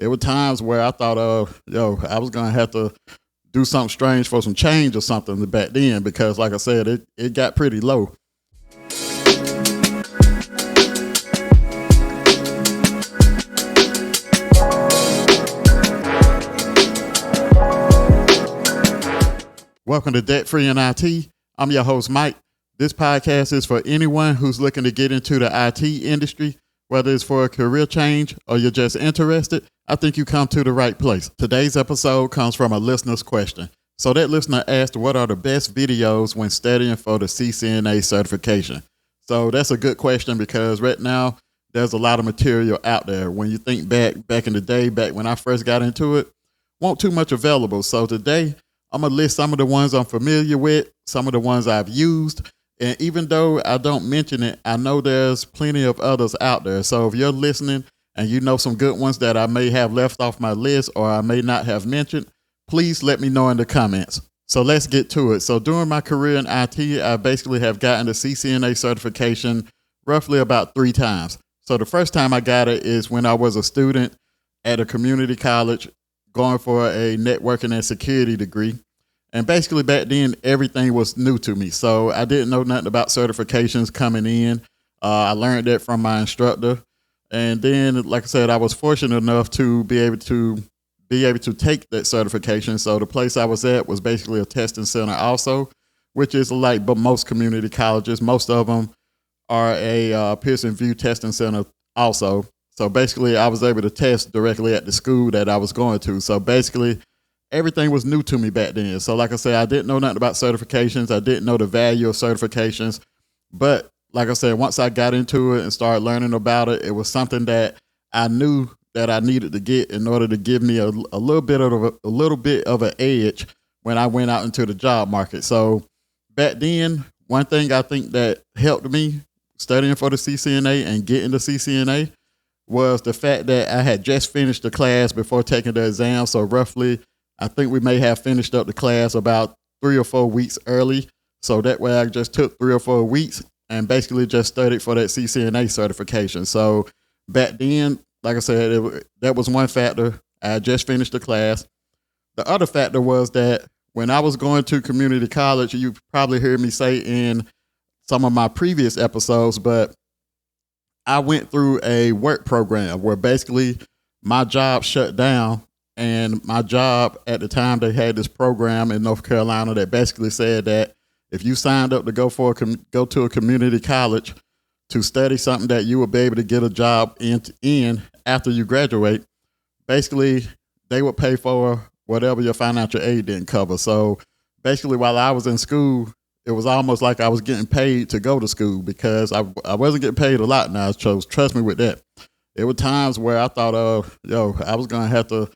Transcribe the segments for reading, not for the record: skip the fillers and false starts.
there were times where I thought, I was going to have to do something strange for some change or something back then because, like I said, it got pretty low. Welcome to DebtFreeinIT. I'm your host, Mike. This podcast is for anyone who's looking to get into the IT industry, whether it's for a career change or you're just interested. I think you come to the right place. Today's episode comes from a listener's question. So that listener asked, what are the best videos when studying for the CCNA certification? So that's a good question because right now there's a lot of material out there. When you think back in the day, back when I first got into it, wasn't too much available. So today I'm going to list some of the ones I'm familiar with, some of the ones I've used. And even though I don't mention it, I know there's plenty of others out there. So if you're listening and you know some good ones that I may have left off my list or I may not have mentioned, please let me know in the comments. So let's get to it. So during my career in IT, I basically have gotten the CCNA certification roughly about 3 times. So the first time I got it is when I was a student at a community college going for a networking and security degree. And basically back then, everything was new to me. So I didn't know nothing about certifications coming in. I learned that from my instructor. And then, like I said, I was fortunate enough to be able to take that certification. So the place I was at was basically a testing center also, which is like but most community colleges. Most of them are a Pearson VUE testing center also. So basically, I was able to test directly at the school that I was going to. So basically, everything was new to me back then. So like I said, I didn't know nothing about certifications. I didn't know the value of certifications. But like I said, once I got into it and started learning about it, it was something that I knew that I needed to get in order to give me a little bit of an edge when I went out into the job market. So back then, one thing I think that helped me studying for the CCNA and getting the CCNA was the fact that I had just finished the class before taking the exam. So roughly, I think we may have finished up the class about 3 or 4 weeks early. So that way I just took 3 or 4 weeks and basically just studied for that CCNA certification. So back then, like I said, that was one factor. I just finished the class. The other factor was that when I was going to community college, you probably heard me say in some of my previous episodes, but I went through a work program where basically my job shut down. And my job at the time, they had this program in North Carolina that basically said that if you signed up to go to a community college to study something that you would be able to get a job in after you graduate, basically they would pay for whatever your financial aid didn't cover. So basically while I was in school, it was almost like I was getting paid to go to school because I wasn't getting paid a lot now. So trust me with that. There were times where I thought, I was going to have to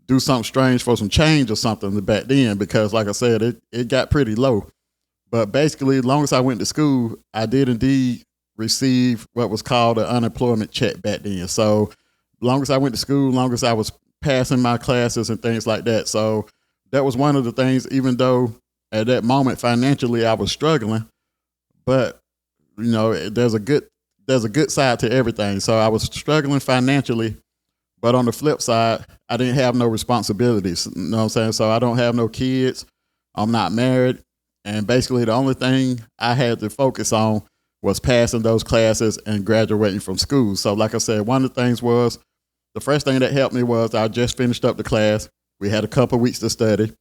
do something strange for some change or something back then because, like I said, it got pretty low. But basically, as long as I went to school, I did indeed receive what was called an unemployment check back then. So as long as I went to school, as long as I was passing my classes and things like that. So that was one of the things, even though at that moment financially I was struggling, but there's a good side to everything. So I was struggling financially, but on the flip side, I didn't have no responsibilities. You know what I'm saying? So I don't have no kids. I'm not married. And basically the only thing I had to focus on was passing those classes and graduating from school. So like I said, one of the things was, the first thing that helped me was I just finished up the class. We had a couple weeks to study.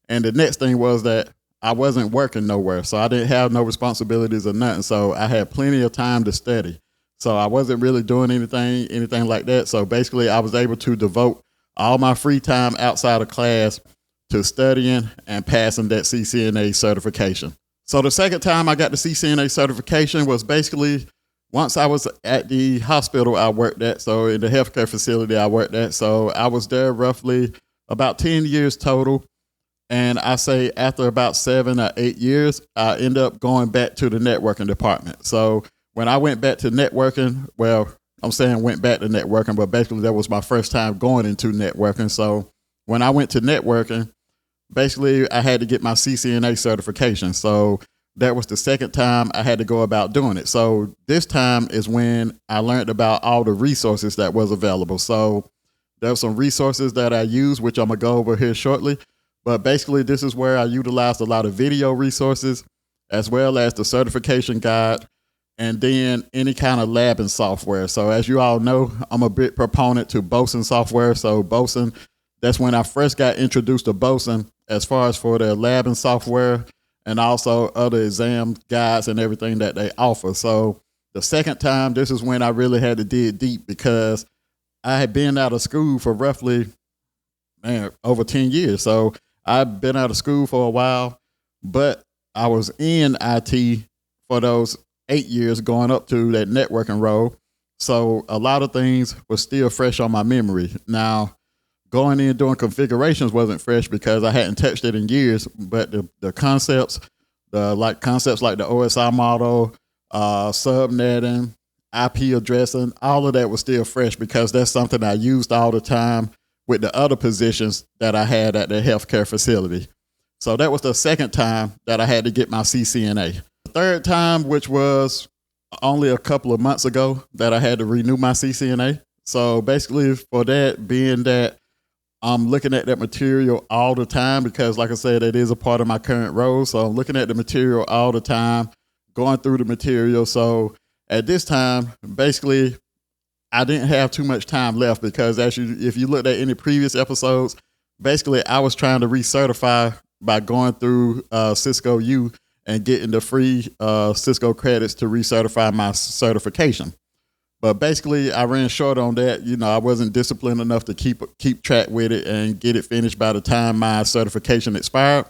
And the next thing was that I wasn't working nowhere. So I didn't have no responsibilities or nothing. So I had plenty of time to study. So I wasn't really doing anything like that. So basically I was able to devote all my free time outside of class to studying and passing that CCNA certification. So the second time I got the CCNA certification was basically once I was at the hospital I worked at, so in the healthcare facility I worked at. So I was there roughly about 10 years total. And I say after about 7 or 8 years, I ended up going back to the networking department. So when I went back to networking, well, I'm saying went back to networking, but basically that was my first time going into networking. So when I went to networking, basically I had to get my CCNA certification. So that was the second time I had to go about doing it. So this time is when I learned about all the resources that was available. So There's some resources that I use, which I'm going to go over here shortly. But basically, this is where I utilized a lot of video resources, as well as the certification guide, and then any kind of labbing software. So as you all know, I'm a big proponent to Boson software. So Boson, that's when I first got introduced to Boson as far as for their labbing software and also other exam guides and everything that they offer. So the second time, this is when I really had to dig deep, because I had been out of school for roughly, over 10 years. So I've been out of school for a while, but I was in IT for those 8 years going up to that networking role. So a lot of things were still fresh on my memory. Now, going in doing configurations wasn't fresh because I hadn't touched it in years, but the concepts, concepts like the OSI model, subnetting, IP addressing, all of that was still fresh because that's something I used all the time with the other positions that I had at the healthcare facility. So that was the second time that I had to get my CCNA. The third time, which was only a couple of months ago, that I had to renew my CCNA. So basically for that, being that I'm looking at that material all the time, because like I said, it is a part of my current role. So I'm looking at the material all the time, going through the material. So at this time, basically, I didn't have too much time left, because if you looked at any previous episodes, basically I was trying to recertify by going through Cisco U and getting the free Cisco credits to recertify my certification. But basically, I ran short on that. I wasn't disciplined enough to keep track with it and get it finished by the time my certification expired.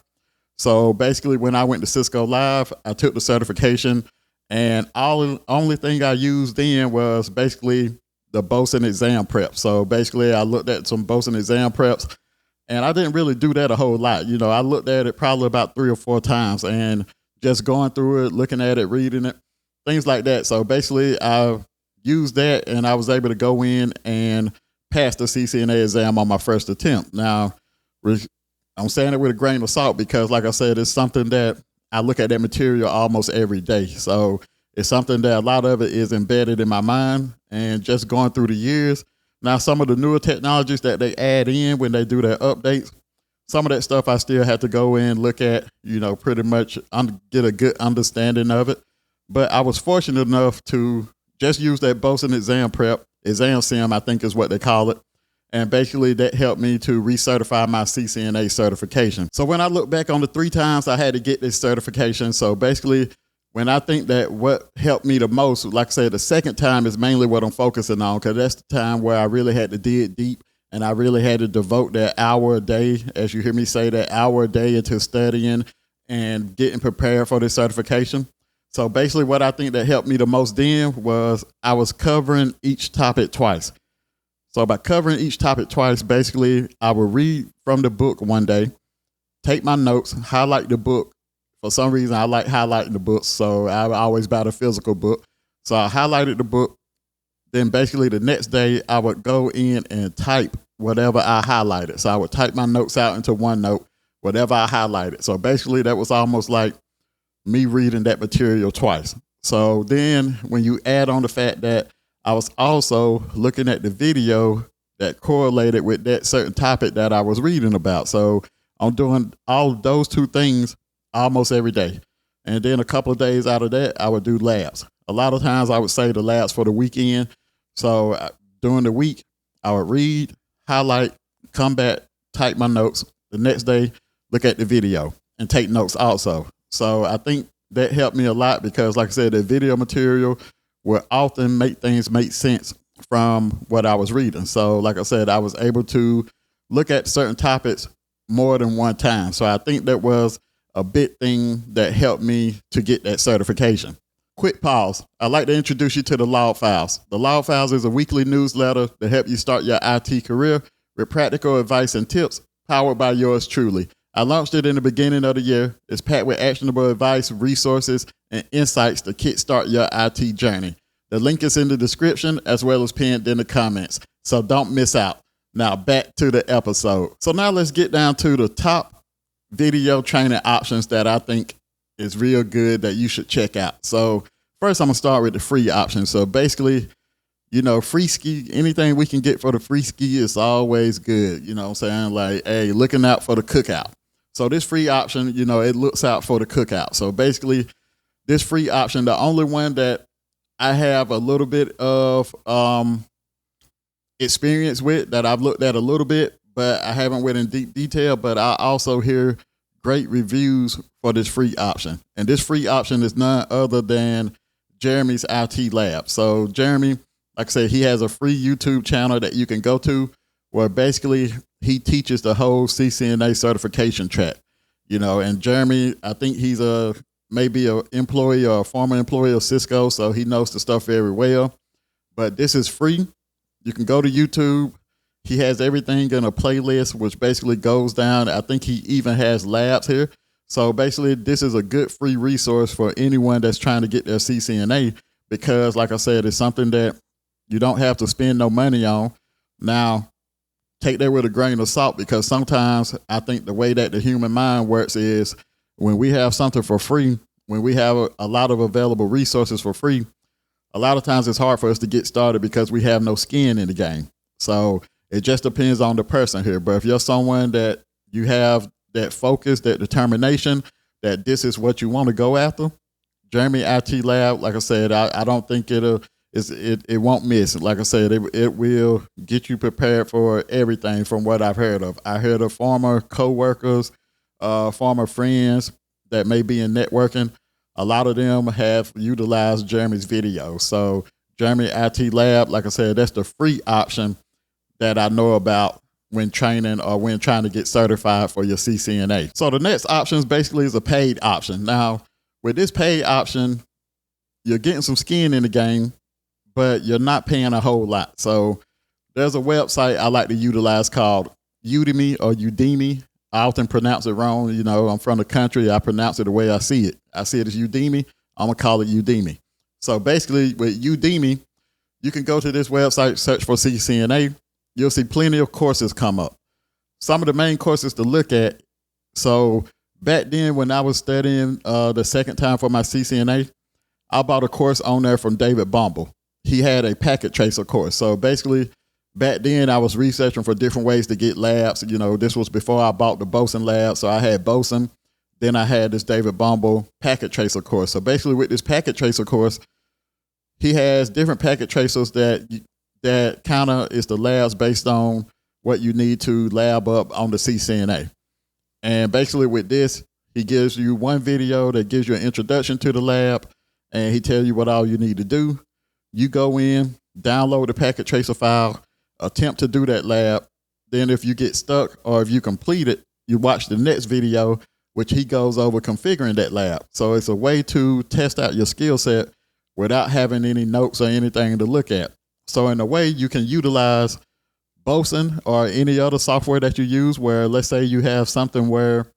So basically, when I went to Cisco Live, I took the certification, and only thing I used then was basically the Boson exam prep. So basically, I looked at some Boson exam preps, and I didn't really do that a whole lot. I looked at it probably about 3 or 4 times, and just going through it, looking at it, reading it, things like that. So basically, I used that, and I was able to go in and pass the CCNA exam on my first attempt. Now, I'm saying it with a grain of salt because, like I said, it's something that I look at that material almost every day. So it's something that a lot of it is embedded in my mind, and just going through the years. Now, some of the newer technologies that they add in when they do their updates, some of that stuff I still have to go in, look at, pretty much get a good understanding of it. But I was fortunate enough to just use that Boson exam prep, exam sim, I think is what they call it. And basically that helped me to recertify my CCNA certification. So when I look back on the 3 times I had to get this certification, so basically when I think that what helped me the most, like I said, the second time is mainly what I'm focusing on, because that's the time where I really had to dig deep, and I really had to devote that hour a day, as you hear me say, that hour a day into studying and getting prepared for this certification. So basically what I think that helped me the most then was I was covering each topic twice. So by covering each topic twice, basically I would read from the book one day, take my notes, highlight the book. For some reason, I like highlighting the books, so I always buy the physical book. So I highlighted the book. Then basically the next day, I would go in and type whatever I highlighted. So I would type my notes out into OneNote, whatever I highlighted. So basically that was almost like me reading that material twice. So then when you add on the fact that I was also looking at the video that correlated with that certain topic that I was reading about. So I'm doing all those 2 things almost every day. And then a couple of days out of that, I would do labs. A lot of times I would save the labs for the weekend. So during the week, I would read, highlight, come back, type my notes. The next day, look at the video and take notes also. So I think that helped me a lot because, like I said, the video material will often make things make sense from what I was reading. So like I said, I was able to look at certain topics more than one time. So I think that was a big thing that helped me to get that certification. Quick pause. I'd like to introduce you to the Log Files. The Log Files is a weekly newsletter to help you start your IT career with practical advice and tips powered by yours truly. I launched it in the beginning of the year. It's packed with actionable advice, resources, and insights to kickstart your IT journey. The link is in the description as well as pinned in the comments, so don't miss out. Now back to the episode. So now let's get down to the top video training options that I think is real good that you should check out. So first I'm gonna start with the free option. So basically free ski, anything we can get for the free ski is always good. You know what I'm saying? Like, hey, looking out for the cookout. So this free option, it looks out for the cookout. So basically, this free option, the only one that I have a little bit of experience with, that I've looked at a little bit, but I haven't went in deep detail, but I also hear great reviews for this free option. And this free option is none other than Jeremy's IT Lab. So Jeremy, like I said, he has a free YouTube channel that you can go to where basically he teaches the whole CCNA certification track. And Jeremy, I think he's maybe an employee or a former employee of Cisco, so he knows the stuff very well. But this is free. You can go to YouTube. He has everything in a playlist, which basically goes down. I think he even has labs here. So basically, this is a good free resource for anyone that's trying to get their CCNA because, like I said, it's something that you don't have to spend no money on. Now, take that with a grain of salt because sometimes I think the way that the human mind works is when we have something for free, when we have a lot of available resources for free, a lot of times it's hard for us to get started because we have no skin in the game. So it just depends on the person here. But if you're someone that you have that focus, that determination, that this is what you want to go after, Jeremy IT Lab, like I said, I don't think it won't miss. Like I said, it will get you prepared for everything from what I've heard of. I heard of former coworkers, former friends that may be in networking. A lot of them have utilized Jeremy's video. So Jeremy IT Lab, like I said, that's the free option that I know about when training or when trying to get certified for your CCNA. So the next option basically is a paid option. Now, with this paid option, you're getting some skin in the game, but you're not paying a whole lot. So there's a website I like to utilize called Udemy or Udemy. I often pronounce it wrong. I'm from the country. I pronounce it the way I see it. I see it as Udemy. I'm going to call it Udemy. So basically with Udemy, you can go to this website, search for CCNA. You'll see plenty of courses come up. Some of the main courses to look at. So back then when I was studying the second time for my CCNA, I bought a course on there from David Bumble. He had a packet tracer course. So basically, back then I was researching for different ways to get labs. This was before I bought the Boson lab. So I had Boson. Then I had this David Bumble packet tracer course. So basically with this packet tracer course, he has different packet tracers that kind of is the labs based on what you need to lab up on the CCNA. And basically with this, he gives you one video that gives you an introduction to the lab, and he tells you what all you need to do. You go in, download the packet tracer file, attempt to do that lab. Then if you get stuck or if you complete it, you watch the next video, which he goes over configuring that lab. So it's a way to test out your skill set without having any notes or anything to look at. So in a way, you can utilize Boson or any other software that you use where, let's say you have something where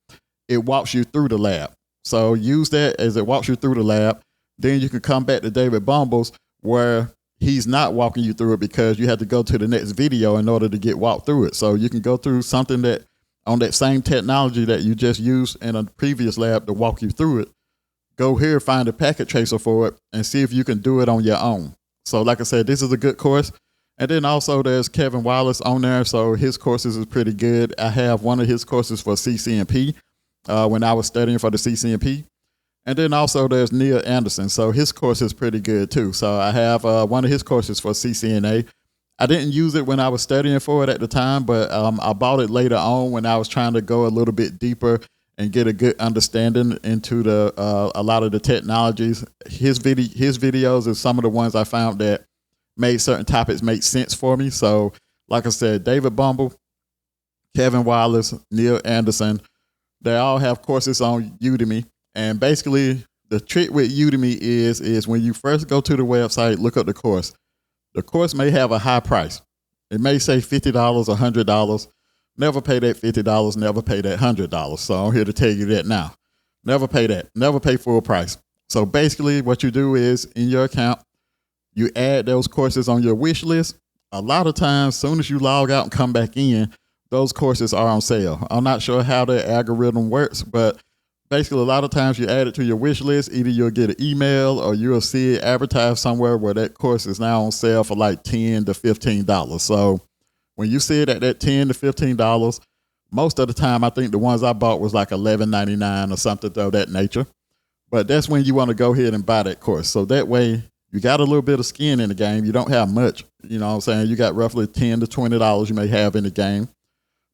it walks you through the lab. So use that as it walks you through the lab. Then you can come back to David Bumble's where he's not walking you through it because you have to go to the next video in order to get walked through it. So you can go through something that on that same technology that you just used in a previous lab to walk you through it. Go here, find a packet tracer for it, and see if you can do it on your own. So like I said, this is a good course. And then also there's Kevin Wallace on there. So his courses is pretty good. I have one of his courses for CCNP when I was studying for the CCNP. And then also there's Neil Anderson. So his course is pretty good too. So I have one of his courses for CCNA. I didn't use it when I was studying for it at the time, but I bought it later on when I was trying to go a little bit deeper and get a good understanding into a lot of the technologies. His videos are some of the ones I found that made certain topics make sense for me. So like I said, David Bumble, Kevin Wallace, Neil Anderson, they all have courses on Udemy. And basically the trick with Udemy is when you first go to the website, look up the course. The course may have a high price. It may say $50 or $100. Never pay that $50, never pay that $100. So I'm here to tell you that now. Never pay that. Never pay full price. So basically what you do is in your account, you add those courses on your wish list. A lot of times, as soon as you log out and come back in, those courses are on sale. I'm not sure how the algorithm works, but basically a lot of times you add it to your wish list. Either you'll get an email or you'll see it advertised somewhere where that course is now on sale for like $10 to $15. So when you see it at that $10 to $15, most of the time I think the ones I bought was like $11.99 or something of that nature. But that's when you want to go ahead and buy that course. So that way you got a little bit of skin in the game. You don't have much, you know what I'm saying? You got roughly $10 to $20 you may have in the game.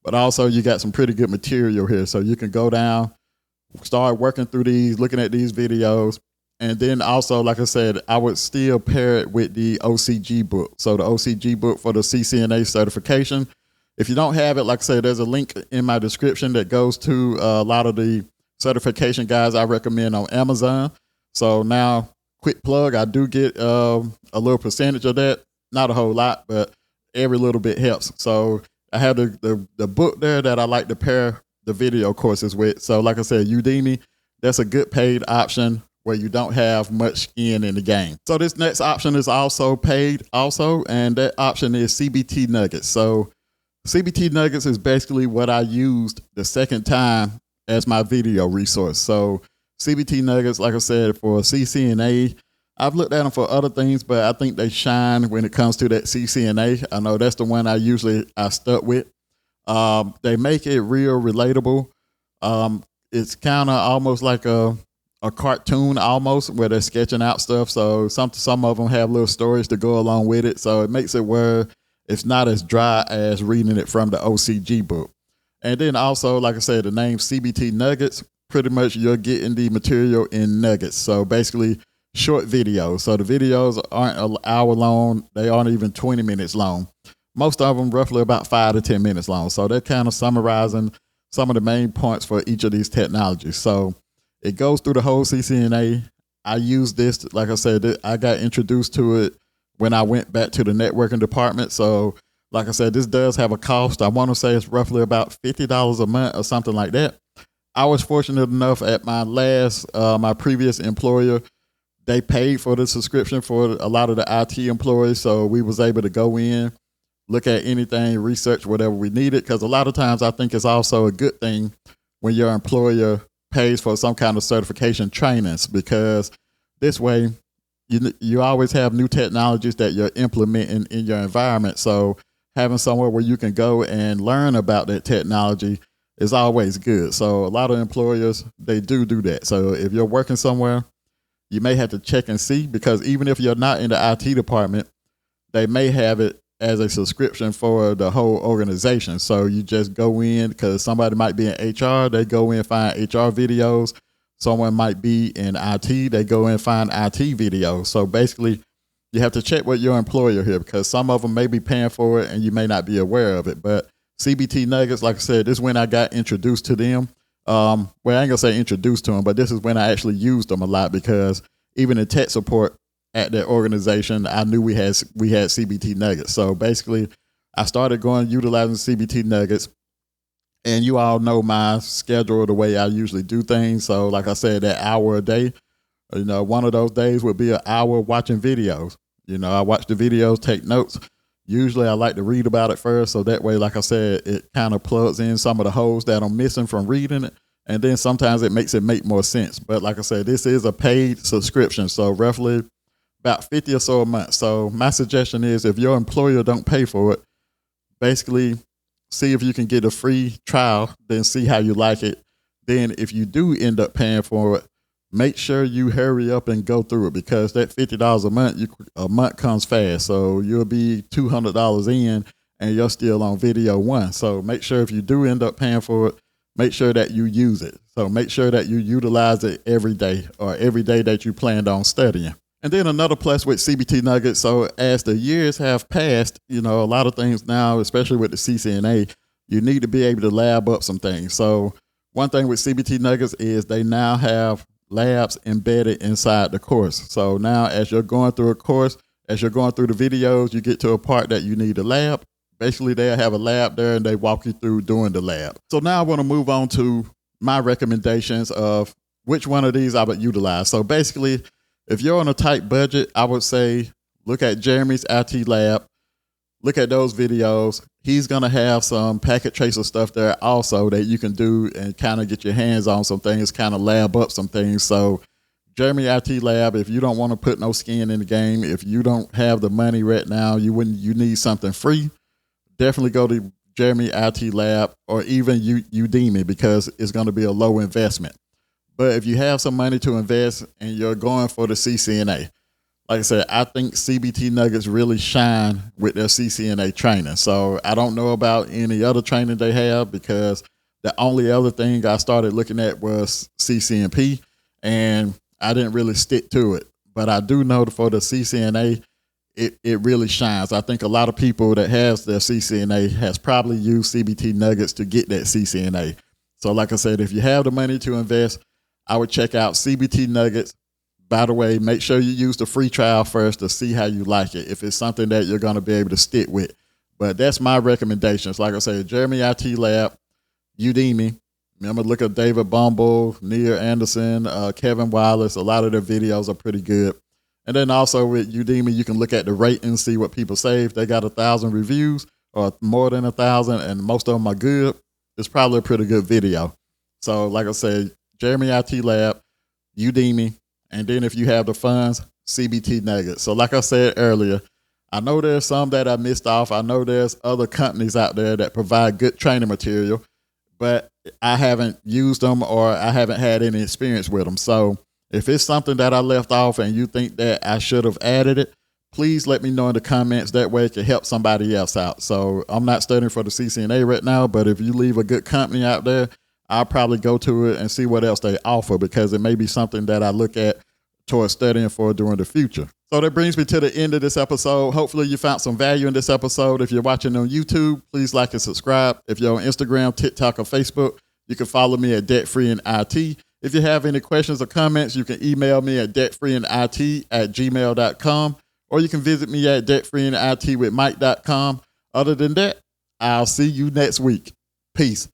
But also you got some pretty good material here. So you can go down, start working through these, looking at these videos. And then also, like I said, I would still pair it with the OCG book. So the OCG book for the CCNA certification. If you don't have it, like I said, there's a link in my description that goes to a lot of the certification guides I recommend on Amazon. So now, quick plug, I do get a little percentage of that. Not a whole lot, but every little bit helps. So I have the book there that I like to pair the video courses with. So like I said, Udemy, that's a good paid option where you don't have much skin in the game. So this next option is also paid also, and that option is CBT Nuggets. So CBT Nuggets is basically what I used the second time as my video resource. So CBT Nuggets, like I said, for CCNA, I've looked at them for other things, but I think they shine when it comes to that CCNA. I know that's the one I stuck with. They make it real relatable. It's kind of almost like a cartoon almost, where they're sketching out stuff. So some of them have little stories to go along with it. So it makes it where it's not as dry as reading it from the OCG book. And then also, like I said, the name CBT Nuggets, pretty much you're getting the material in nuggets. So basically short videos. So the videos aren't an hour long. They aren't even 20 minutes long. Most of them roughly about 5 to 10 minutes long. So they're kind of summarizing some of the main points for each of these technologies. So it goes through the whole CCNA. I use this, like I said, I got introduced to it when I went back to the networking department. So like I said, this does have a cost. I want to say it's roughly about $50 a month or something like that. I was fortunate enough at my previous employer, they paid for the subscription for a lot of the IT employees. So we was able to go in, look at anything, research whatever we needed. Because a lot of times I think it's also a good thing when your employer pays for some kind of certification trainings, because this way you always have new technologies that you're implementing in your environment. So having somewhere where you can go and learn about that technology is always good. So a lot of employers, they do that. So if you're working somewhere, you may have to check and see, because even if you're not in the IT department, they may have it as a subscription for the whole organization. So you just go in, because somebody might be in HR, they go in and find HR videos. Someone might be in IT, they go in and find IT videos. So basically, you have to check with your employer here, because some of them may be paying for it and you may not be aware of it. But CBT Nuggets, like I said, this is when I got introduced to them. Well, I ain't gonna say introduced to them, but this is when I actually used them a lot, because even in tech support at that organization, I knew we had CBT Nuggets. So basically, I started utilizing CBT Nuggets, and you all know my schedule, the way I usually do things. So like I said, that hour a day, one of those days would be an hour watching videos. I watch the videos, take notes. Usually I like to read about it first, so that way, like I said, it kind of plugs in some of the holes that I'm missing from reading it, and then sometimes it makes it make more sense. But like I said, this is a paid subscription, so roughly about $50 or so a month. So my suggestion is, if your employer don't pay for it, basically see if you can get a free trial, then see how you like it. Then if you do end up paying for it, make sure you hurry up and go through it, because that $50 a month comes fast. So you'll be $200 in and you're still on video one. So make sure if you do end up paying for it, make sure that you use it. So make sure that you utilize it every day, or every day that you planned on studying. And then another plus with CBT Nuggets, so as the years have passed, a lot of things now, especially with the CCNA, you need to be able to lab up some things. So one thing with CBT Nuggets is they now have labs embedded inside the course. So now as you're going through a course, as you're going through the videos, you get to a part that you need a lab. Basically, they'll have a lab there and they walk you through doing the lab. So now I want to move on to my recommendations of which one of these I would utilize. So basically, if you're on a tight budget, I would say look at Jeremy's IT lab. look at those videos. He's going to have some packet tracer stuff there also that you can do and kind of get your hands on some things, kind of lab up some things. So Jeremy IT Lab, if you don't want to put no skin in the game, if you don't have the money right now, you need something free, definitely go to Jeremy IT Lab or even Udemy, because it's going to be a low investment. But if you have some money to invest and you're going for the CCNA, like I said, I think CBT Nuggets really shine with their CCNA training. So I don't know about any other training they have, because the only other thing I started looking at was CCNP, and I didn't really stick to it. But I do know for the CCNA, it really shines. I think a lot of people that has their CCNA has probably used CBT Nuggets to get that CCNA. So like I said, if you have the money to invest, I would check out CBT Nuggets. By the way, make sure you use the free trial first to see how you like it, if it's something that you're going to be able to stick with. But that's my recommendations. Like I said, Jeremy IT Lab, Udemy. Remember, look at David Bumble, Neil Anderson, Kevin Wallace. A lot of their videos are pretty good. And then also with Udemy, you can look at the ratings, see what people say. If they got 1,000 reviews or more than 1,000, and most of them are good, it's probably a pretty good video. So like I said, Jeremy IT Lab, Udemy, and then if you have the funds, CBT Nuggets. So like I said earlier, I know there's some that I missed off. I know there's other companies out there that provide good training material, but I haven't used them or I haven't had any experience with them. So if it's something that I left off and you think that I should have added it, please let me know in the comments. That way it can help somebody else out. So I'm not studying for the CCNA right now, but if you leave a good company out there, I'll probably go to it and see what else they offer, because it may be something that I look at towards studying for during the future. So that brings me to the end of this episode. Hopefully you found some value in this episode. If you're watching on YouTube, please like and subscribe. If you're on Instagram, TikTok, or Facebook, you can follow me at DebtFreeinIT. If you have any questions or comments, you can email me at debtfreeinit@gmail.com, or you can visit me at debtfreeinitwithmike.com. Other than that, I'll see you next week. Peace.